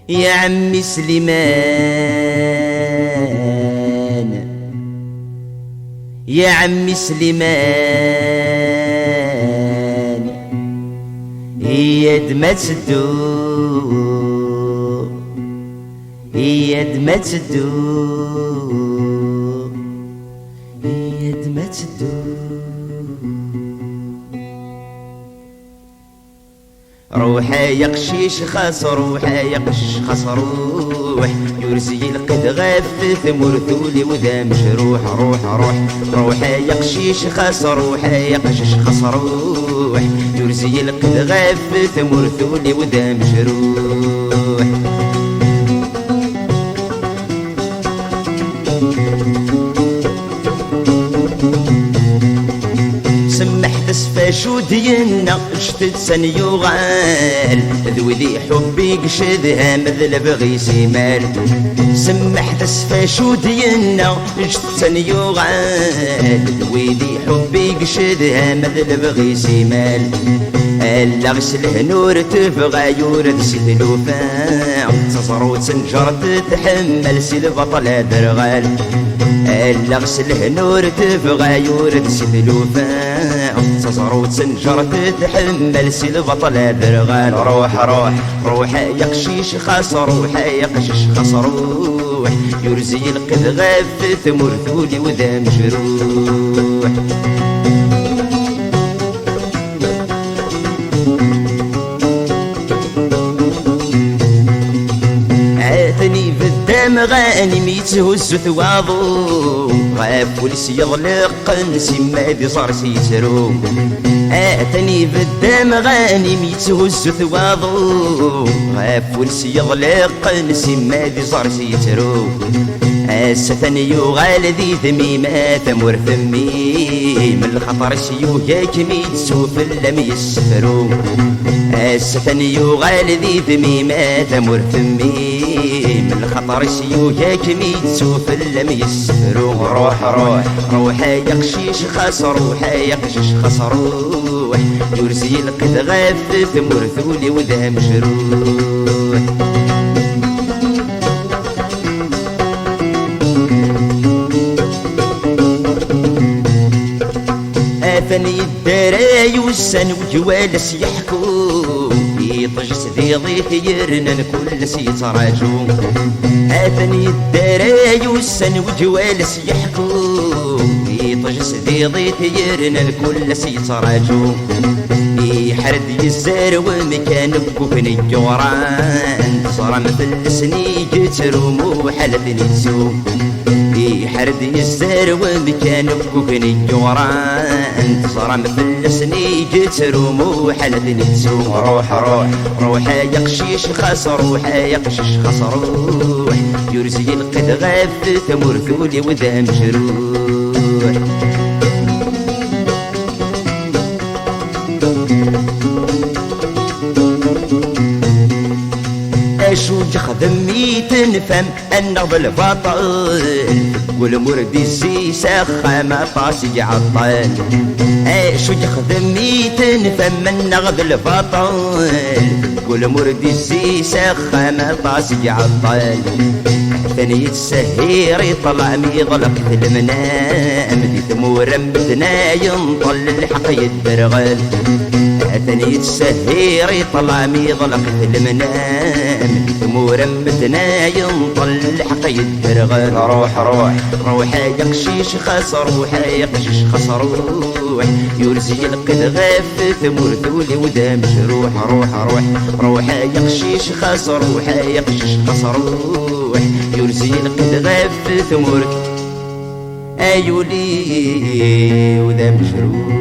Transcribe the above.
يا عمي سليمان، يا عمي سليمان، يد ما تدوب، يد ما تدوب، يد ما تدوب. روحا يا قشيش خاص، روحا يا قشيش خاص، روح يرزي القد غاف ثمر ثولي وذا مجروح. روح روح روحا يا قشيش خاص، روحا يا قشيش خاص، روح يرزي القد غاف ثمر ثولي وذا مجروح. سمح تسفاشو ديالنا جدد سنيوغال، ذوذي حبي قشدها مثل بغي سيمال. سمح تسفاشو ديالنا جدد سنيوغال، ذوذي حبي قشدها مثل بغي سيمال. ألا غسله نور تفغى يورد سيدلوفا، تصرو تنجر تتحمل سي البطل درغال. ألا غسله نور تفغى يورد سيدلوفا، تصرو تنجر تتحمل سي البطل درغال. روح روح روح يا قشيش خاص، روح يا قشيش خاص، روح يرزي القد غاف ثمر ثولي وذا مجروح. عاثني بالدم غانم يتهز ثواضو، غاف ولس يضلق نسي ذي صار سيترو. عاثني بالدم غانم يتهز ثواضو، غاف ولس يضلق نسي ذي صار سيترو. الستني يغال ذي ذميمة ثمر ثمي، من الخطر سيوهاك ميتسوف لم يسفرو. الستني يغال ذي ذميمة ثمر ثمي، من الخطر سيوهاك ميتسوف لم يسفرو. روح روح روح يا قشيش خاص، روح يا قشيش خاص، روح يرزي القد غاف ثمر ثولي وذا مجروح. ثاني الدراي والسن وجوالس يحكو، يطجس ذي ضيث يرنن كل سيتراجو. ثاني الدراي والسن وجوالس يحكو، يطجس ذي ضيث يرنن كل سيتراجو. يحرد يزار ومكان بكوكن الجوران، صار مثل سني جترو حالة نتسو. يحرد يزار ومكان بكوكن الجوران، صار مثل سني جترو حالة نتسو. روح روح روح يا قشيش خاص، روح يا قشيش خاص، روح يرزي القد غاف ثمر ثولي وذا مجروح. اشوج خدمي تنفهم النغض البطل، والمرد الزيسة خامة طاسي عطال. اشوج خدمي تنفهم النغض البطل، والمرد الزيسة خامة طاسي عطال. ثاني السهير يطلع ميضلق في المنام، دي ثمور مدنا ينطل الحق يدرغل. ثاني السهير يطلع ميضلق في المنام، ثمور مدنا ينطل الحق يدرغل. روح روح روح يا قشيش خاص، روح يا قشيش خاص، روح يرزي القد غاف ثمور ثولي وذا مجروح. روح روح روح يا قشيش خاص، روح يا قشيش خاص، روح يرزي القد غاف ثمور ايولي وذا مجروح.